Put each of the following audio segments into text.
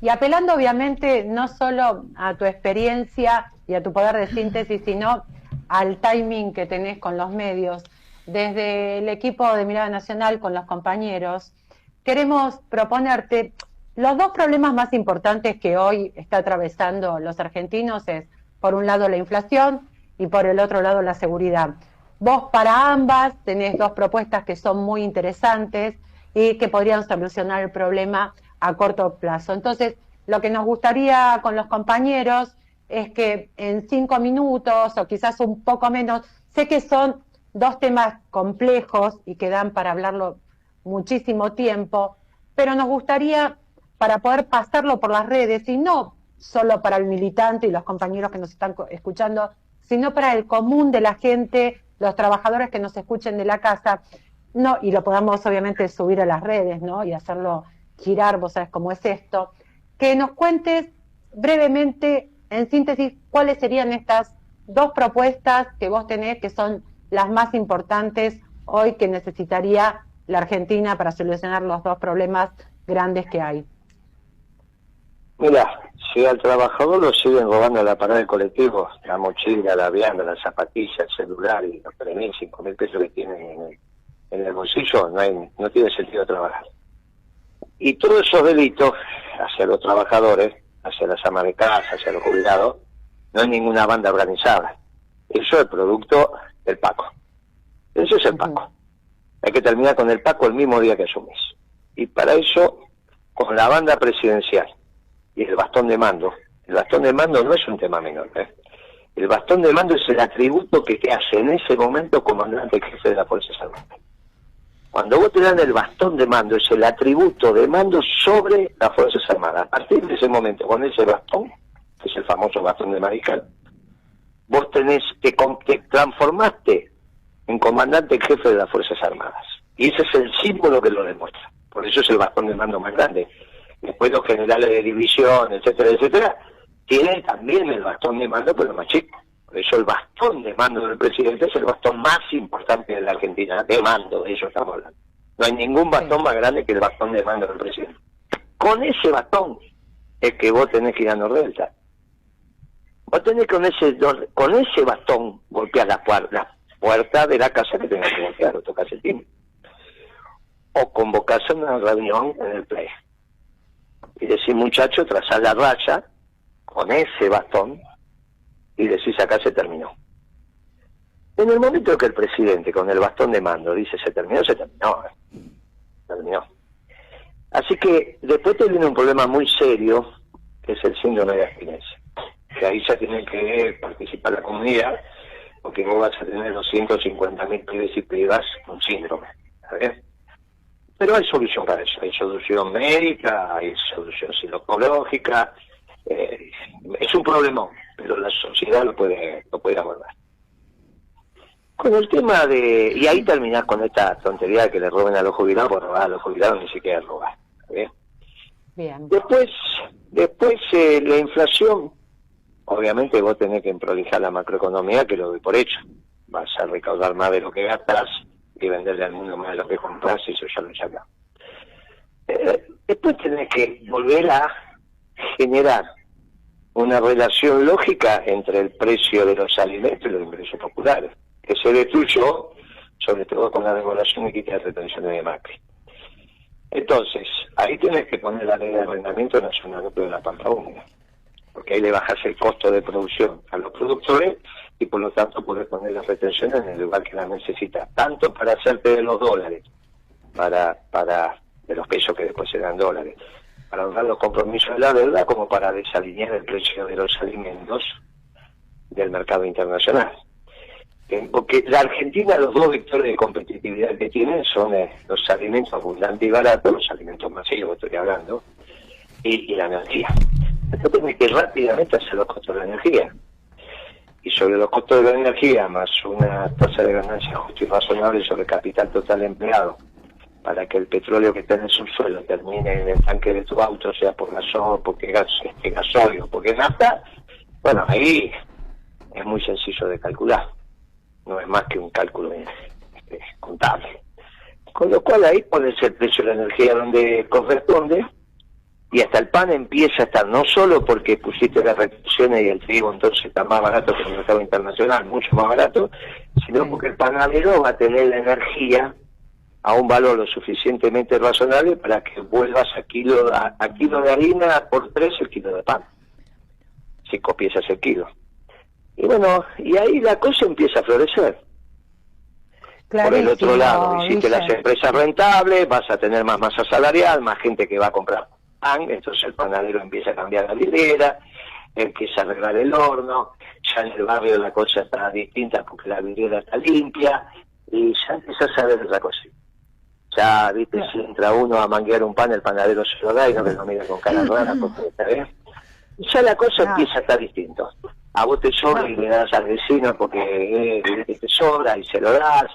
Y apelando obviamente no solo a tu experiencia y a tu poder de síntesis, sino al timing que tenés con los medios. Desde el equipo de Mirada Nacional con los compañeros, queremos proponerte los dos problemas más importantes que hoy está atravesando los argentinos es, por un lado, la inflación y por el otro lado, la seguridad. Vos para ambas tenés dos propuestas que son muy interesantes y que podrían solucionar el problema a corto plazo. Entonces, lo que nos gustaría con los compañeros es que en 5 minutos o quizás un poco menos, sé que son dos temas complejos y que dan para hablarlo muchísimo tiempo, pero nos gustaría para poder pasarlo por las redes y no solo para el militante y los compañeros que nos están escuchando, sino para el común de la gente, los trabajadores que nos escuchen de la casa, no, y lo podamos obviamente subir a las redes, ¿no? Y hacerlo girar, vos sabés cómo es esto, que nos cuentes brevemente, en síntesis, cuáles serían estas dos propuestas que vos tenés, que son las más importantes hoy que necesitaría la Argentina para solucionar los dos problemas grandes que hay. Mira, si al trabajador lo siguen robando la parada del colectivo, la mochila, la vianda, la zapatilla, el celular y los 3.000, 5.000 pesos que tienen en el bolsillo, no tiene sentido trabajar. Y todos esos delitos hacia los trabajadores, hacia las amas de casa, hacia los jubilados, no hay ninguna banda organizada. Eso es producto del Paco. Eso es el Paco. Hay que terminar con el Paco el mismo día que asumís. Y para eso, con la banda presidencial y el bastón de mando no es un tema menor, ¿eh? El bastón de mando es el atributo que te hace en ese momento comandante jefe de la Fuerza Armada. Cuando vos te dan el bastón de mando, es el atributo de mando sobre las Fuerzas Armadas. A partir de ese momento, con ese bastón, que es el famoso bastón de mariscal, vos te transformaste en comandante jefe de las Fuerzas Armadas. Y ese es el símbolo que lo demuestra. Por eso es el bastón de mando más grande. Después los generales de división, etcétera, etcétera, tienen también el bastón de mando, pero más chico. Por eso el bastón de mando del presidente es el bastón más importante de la Argentina, de mando, de eso estamos hablando. No hay ningún bastón más grande que el bastón de mando del presidente. Con ese bastón es que vos tenés que ir a Nordelta. Vos tenés con ese bastón golpear la puerta de la casa que tengas que golpear, o tocas el timbre. O convocás a una reunión en el play. Y decís, muchacho, trazás la raya con ese bastón y decís, acá se terminó. En el momento que el presidente con el bastón de mando dice se terminó, terminó. Así que después te viene un problema muy serio, que es el síndrome de abstinencia. Que ahí ya tiene que participar la comunidad, porque vos vas a tener 250.000 pibes y pibas con síndrome. ¿Sabes? Pero hay solución para eso, hay solución médica, hay solución psicológica, es un problemón, pero la sociedad lo puede abordar. Con el tema de... Y ahí terminás con esta tontería de que le roben a los jubilados, por robar a los jubilados ni siquiera robar. Bien. Después la inflación, obviamente vos tenés que prolijar la macroeconomía, que lo doy por hecho. Vas a recaudar más de lo que gastas y venderle al mundo más de lo que compras, y eso ya lo sacamos. Después tenés que volver a generar una relación lógica entre el precio de los alimentos y los ingresos populares, que se destruyó, sobre todo con la devaluación y quita de retenciones de Macri. Entonces, ahí tenés que poner la ley de arrendamiento nacional de la Pampa Húmeda, porque ahí le bajás el costo de producción a los productores y por lo tanto podés poner las retenciones en el lugar que las necesitas, tanto para hacerte de los dólares, de los pesos que después serán dólares, para honrar los compromisos de la deuda, como para desalinear el precio de los alimentos del mercado internacional. Porque la Argentina, los dos vectores de competitividad que tienen son los alimentos abundantes y baratos, los alimentos masivos estoy hablando, y la energía. Entonces tenés que rápidamente hacer los costos de la energía. Y sobre los costos de la energía, más una tasa de ganancia justa y razonable sobre capital total empleado, para que el petróleo que está en el subsuelo termine en el tanque de tu auto, sea por gasoil, porque gasoil o porque nafta, bueno, ahí es muy sencillo de calcular. No es más que un cálculo contable. Con lo cual ahí pones el precio de la energía donde corresponde, y hasta el pan empieza a estar, no solo porque pusiste las restricciones y el trigo entonces está más barato que el mercado internacional, mucho más barato, sino porque el panadero va a tener la energía a un valor lo suficientemente razonable para que vuelvas a kilo de harina por 3 el kilo de pan, 5 piezas el kilo. Y bueno, y ahí la cosa empieza a florecer. Por el otro lado, hiciste las empresas rentables, vas a tener más masa salarial, más gente que va a comprar pan, entonces el panadero empieza a cambiar la vidriera, empieza a arreglar el horno, ya en el barrio la cosa está distinta porque la vidriera está limpia, y ya empiezas a ver otra cosa. Ya, viste, si entra uno a manguear un pan, el panadero se lo da y no me lo mira con cara rara, porque está bien. Ya la cosa empieza a estar distinto. A vos te sobra y le das al vecino porque te sobra y se lo das,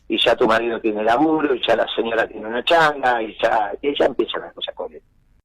y ya tu marido tiene laburo, y ya la señora tiene una changa, y ya empieza la cosa corriendo.